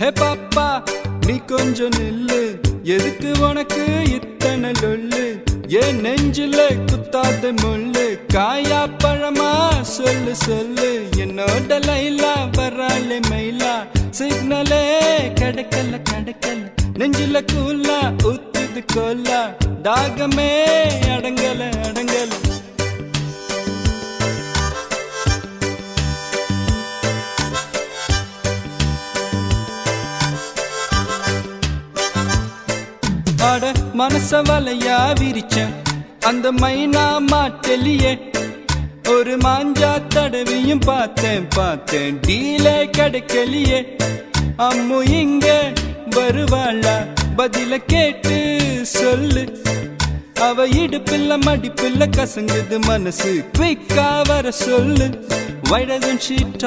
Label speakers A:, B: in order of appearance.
A: ஹே பாப்பா நீ கொஞ்சம் நில்லு, எதுக்கு உனக்கு இத்தனை லொல்லு? ஏன் நெஞ்சில குத்தாத முள்ளு? காயா பழமா சொல்லு சொல்லு. என்னோட லைலா வராளே மயிலா, சிக்னலே கிடைக்கல கிடைக்கல. நெஞ்சில கூலா ஊத்துது கோலா, தாகமே அடங்கல அடங்கல. ஆட மனச வலையா விரிச்சேன் அந்த மைனா மாட்டலியே. ஒரு மாஞ்சா தடவியும் பார்த்தேன் பார்த்தேன், டீலே கிடைக்கலியே. அம்மு இங்க வருவாளா, பதில கேட்டு சொல்லு. அவ இடுப்பில்ல மடிப்பில்ல கசங்குது மனசு, குயிக்கா வர சொல்லு. Why doesn't she talk?